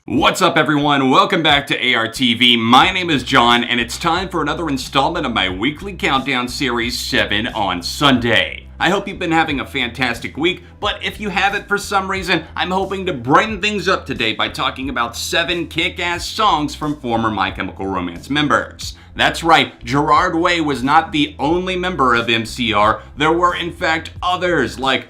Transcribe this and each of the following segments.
What's up everyone, welcome back to ARTV. My name is John and it's time for another installment of my weekly countdown series 7 on Sunday. I hope you've been having a fantastic week, but if you haven't for some reason, I'm hoping to brighten things up today by talking about 7 kick-ass songs from former My Chemical Romance members. That's right, Gerard Way was not the only member of MCR. There were in fact others like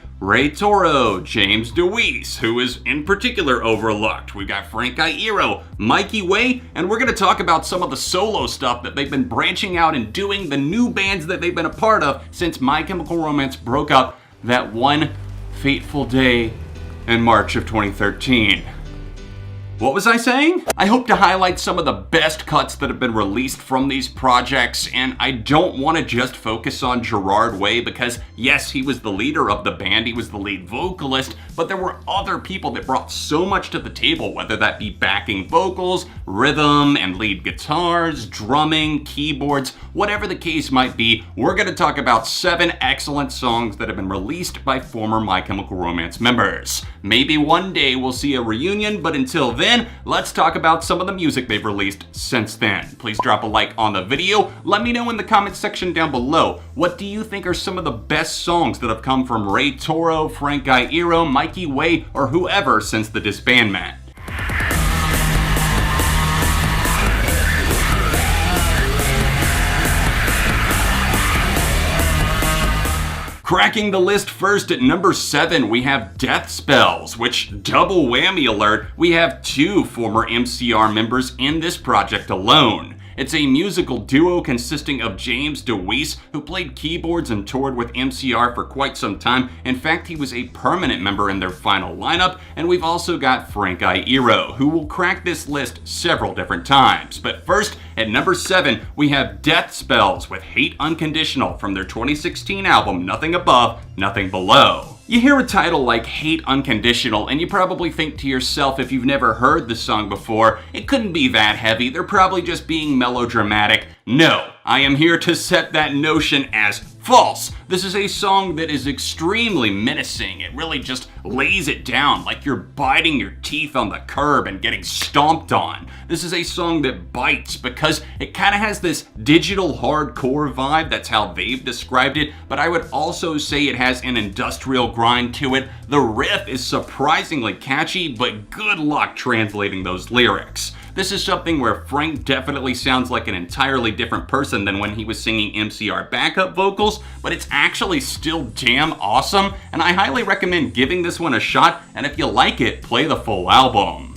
Toro, James Deweese, who is in particular overlooked. We've got Frank Iero, Mikey Way, and we're going to talk about some of the solo stuff that they've been branching out and doing, the new bands that they've been a part of since My Chemical Romance broke up that one fateful day in March of 2013. What was I saying? I hope to highlight some of the best cuts that have been released from these projects, and I don't want to just focus on Gerard Way because yes, he was the leader of the band, he was the lead vocalist, but there were other people that brought so much to the table, whether that be backing vocals, rhythm and lead guitars, drumming, keyboards, whatever the case might be. We're going to talk about 7 excellent songs that have been released by former My Chemical Romance members. Maybe one day we'll see a reunion, but until then, let's talk about some of the music they've released since then. Please drop a like on the video. Let me know in the comment section down below, what do you think are some of the best songs that have come from Toro, Frank Iero, Mikey Way, or whoever since the disbandment? Cracking the list first at number 7, we have Death Spells, which, double whammy alert, we have 2 former MCR members in this project alone. It's a musical duo consisting of James Deweese, who played keyboards and toured with MCR for quite some time. In fact, he was a permanent member in their final lineup. And we've also got Frank Iero, who will crack this list several different times. But first, at number 7, we have Death Spells with Hate Unconditional from their 2016 album Nothing Above, Nothing Below. You hear a title like Hate Unconditional and you probably think to yourself, if you've never heard the song before, it couldn't be that heavy, they're probably just being melodramatic. No, I am here to set that notion as false. This is a song that is extremely menacing. It really just lays it down like you're biting your teeth on the curb and getting stomped on. This is a song that bites because it kind of has this digital hardcore vibe. That's how they've described it, but I would also say it has an industrial grind to it. The riff is surprisingly catchy, but good luck translating those lyrics. This is something where Frank definitely sounds like an entirely different person than when he was singing MCR backup vocals, but it's actually still damn awesome, and I highly recommend giving this one a shot, and if you like it, play the full album.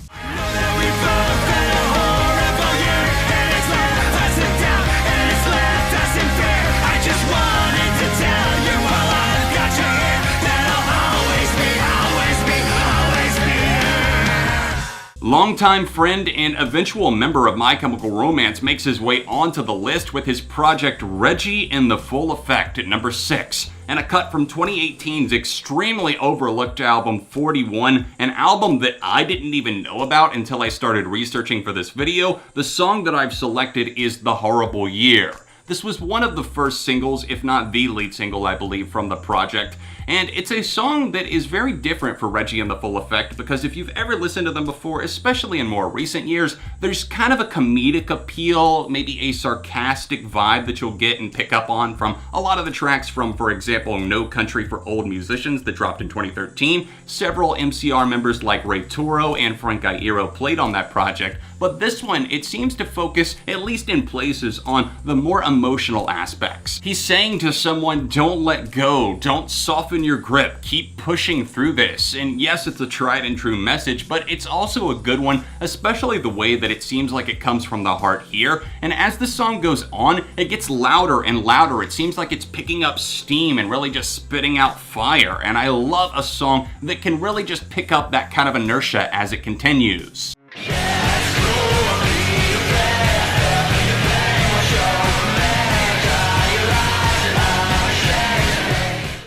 Longtime friend and eventual member of My Chemical Romance makes his way onto the list with his project Reggie in the Full Effect at number 6, and a cut from 2018's extremely overlooked album 41, an album that I didn't even know about until I started researching for this video. The song that I've selected is The Horrible Year. This was one of the first singles, if not the lead single, I believe, from the project. And it's a song that is very different for Reggie in the Full Effect because if you've ever listened to them before, especially in more recent years, there's kind of a comedic appeal, maybe a sarcastic vibe that you'll get and pick up on from a lot of the tracks from, for example, No Country for Old Musicians that dropped in 2013. Several MCR members like Toro and Frank Iero played on that project, but this one, it seems to focus, at least in places, on the more emotional aspects. He's saying to someone, don't let go, don't soften your grip, keep pushing through this. And yes, it's a tried and true message, but it's also a good one, especially the way that it seems like it comes from the heart here. And as the song goes on, it gets louder and louder. It seems like it's picking up steam and really just spitting out fire. And I love a song that can really just pick up that kind of inertia as it continues.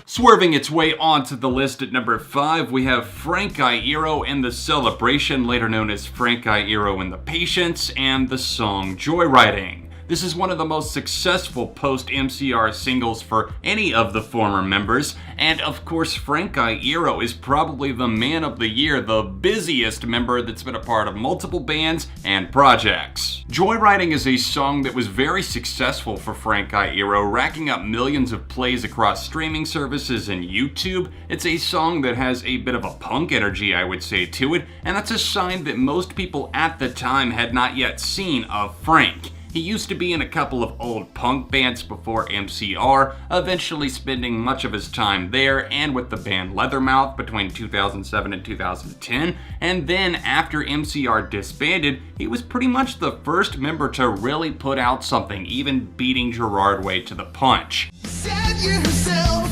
Swerving its way onto the list at number 5, we have Frank Iero and the Celebration, later known as Frank Iero and the Patience, and the song Joyriding. This is one of the most successful post-MCR singles for any of the former members, and of course Frank Iero is probably the man of the year, the busiest member that's been a part of multiple bands and projects. Joyriding is a song that was very successful for Frank Iero, racking up millions of plays across streaming services and YouTube. It's a song that has a bit of a punk energy, I would say, to it, and that's a sign that most people at the time had not yet seen of Frank. He used to be in a couple of old punk bands before MCR, eventually spending much of his time there and with the band Leathermouth between 2007 and 2010, and then after MCR disbanded, he was pretty much the first member to really put out something, even beating Gerard Way to the punch. Said yourself,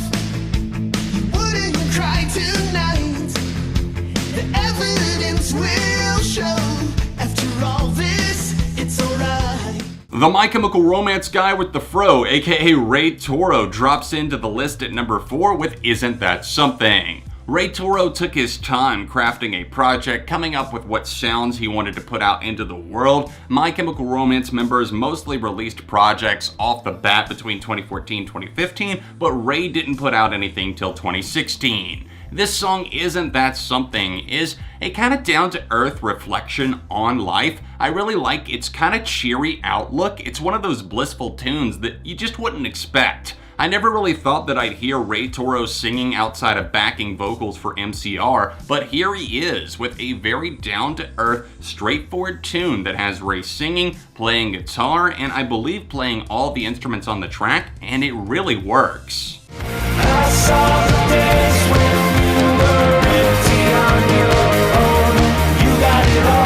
you wouldn't cry tonight. The evidence will show. After all this, it's alright. The My Chemical Romance guy with the fro, aka Ray Toro, drops into the list at number 4 with Isn't That Something. Ray Toro took his time crafting a project, coming up with what sounds he wanted to put out into the world. My Chemical Romance members mostly released projects off the bat between 2014 and 2015, but Ray didn't put out anything till 2016. This song, Isn't That Something, is a kind of down-to-earth reflection on life. I really like its kind of cheery outlook. It's one of those blissful tunes that you just wouldn't expect. I never really thought that I'd hear Ray Toro singing outside of backing vocals for MCR, but here he is with a very down-to-earth, straightforward tune that has Ray singing, playing guitar, and I believe playing all the instruments on the track, and it really works. I saw the days when you were empty on your own. You got it all.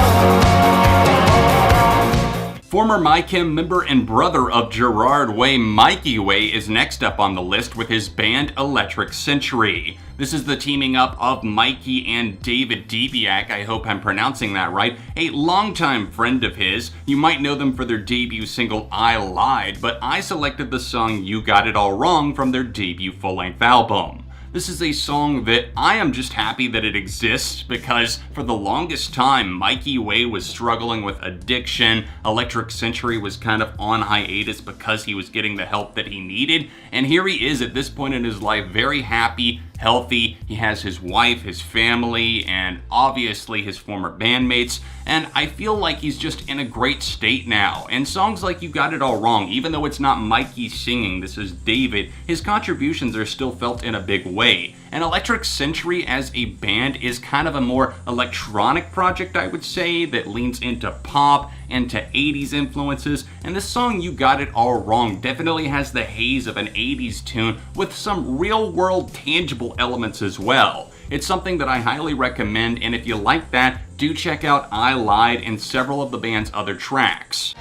Former My Chem member and brother of Gerard Way, Mikey Way, is next up on the list with his band Electric Century. This is the teaming up of Mikey and David Deweese, I hope I'm pronouncing that right, a longtime friend of his. You might know them for their debut single I Lied, but I selected the song You Got It All Wrong from their debut full-length album. This is a song that I am just happy that it exists because for the longest time, Mikey Way was struggling with addiction. Electric Century was kind of on hiatus because he was getting the help that he needed. And here he is at this point in his life, very happy, healthy. He has his wife, his family, and obviously his former bandmates. And I feel like he's just in a great state now. And songs like You Got It All Wrong, even though it's not Mikey singing, this is David, his contributions are still felt in a big way. And Electric Century as a band is kind of a more electronic project, I would say, that leans into pop, into 80s influences, and this song You Got It All Wrong definitely has the haze of an 80s tune with some real-world tangible elements as well. It's something that I highly recommend, and if you like that, do check out I Lied and several of the band's other tracks.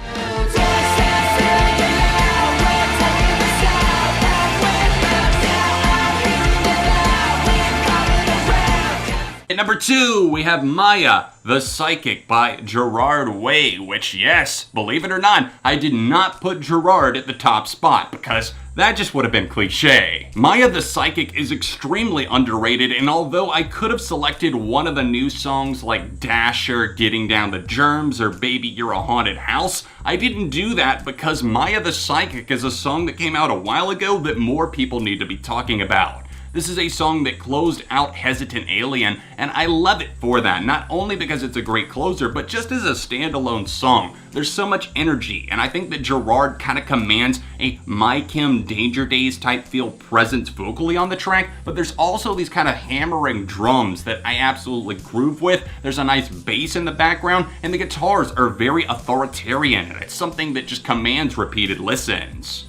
At number 2, we have Maya, the Psychic by Gerard Way, which, yes, believe it or not, I did not put Gerard at the top spot because that just would have been cliche. Maya the Psychic is extremely underrated, and although I could have selected one of the new songs like Dasher, Getting Down the Germs, or Baby You're a Haunted House, I didn't do that because Maya the Psychic is a song that came out a while ago that more people need to be talking about. This is a song that closed out Hesitant Alien, and I love it for that, not only because it's a great closer, but just as a standalone song. There's so much energy, and I think that Gerard kind of commands a My Chem Danger Days type feel presence vocally on the track, but there's also these kind of hammering drums that I absolutely groove with. There's a nice bass in the background, and the guitars are very authoritarian, and it's something that just commands repeated listens.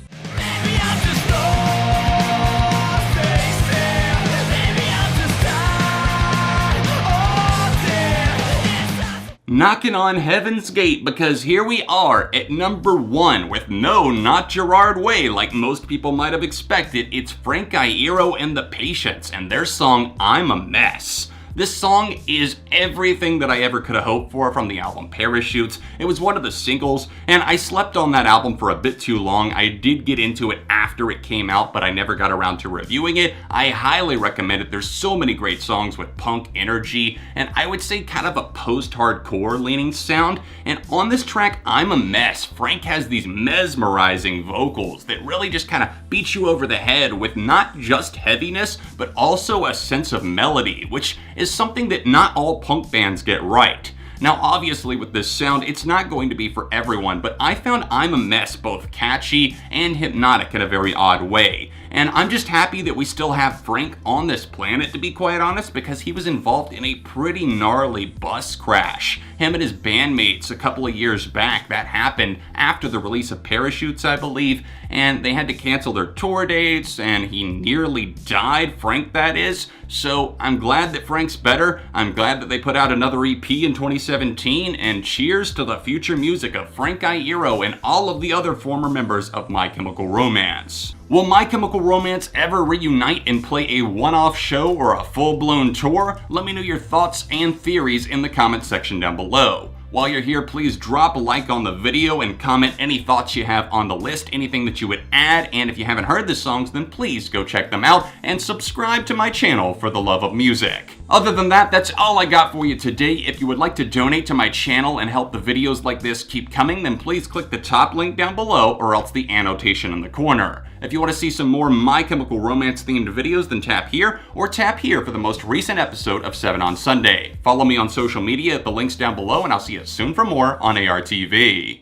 Knocking on Heaven's Gate, because here we are at number 1 with no, not Gerard Way like most people might have expected. It's Frank Iero and the Patients and their song I'm a Mess. This song is everything that I ever could have hoped for from the album Parachutes. It was one of the singles, and I slept on that album for a bit too long. I did get into it after it came out, but I never got around to reviewing it. I highly recommend it. There's so many great songs with punk energy, and I would say kind of a post-hardcore leaning sound. And on this track, I'm a Mess, Frank has these mesmerizing vocals that really just kind of beat you over the head with not just heaviness, but also a sense of melody, which is something that not all punk bands get right. Now obviously with this sound, it's not going to be for everyone, but I found I'm a Mess both catchy and hypnotic in a very odd way. And I'm just happy that we still have Frank on this planet, to be quite honest, because he was involved in a pretty gnarly bus crash. Him and his bandmates a couple of years back, that happened after the release of Parachutes, I believe, and they had to cancel their tour dates, and he nearly died, Frank that is. So I'm glad that Frank's better. I'm glad that they put out another EP in 2017, and cheers to the future music of Frank Iero and all of the other former members of My Chemical Romance. Will My Chemical Romance ever reunite and play a one-off show or a full-blown tour? Let me know your thoughts and theories in the comment section down below. While you're here, please drop a like on the video and comment any thoughts you have on the list, anything that you would add, and if you haven't heard the songs, then please go check them out and subscribe to my channel for the love of music. Other than that, that's all I got for you today. If you would like to donate to my channel and help the videos like this keep coming, then please click the top link down below or else the annotation in the corner. If you want to see some more My Chemical Romance themed videos, then tap here or tap here for the most recent episode of 7 on Sunday. Follow me on social media at the links down below, and I'll see you soon for more on ARTV.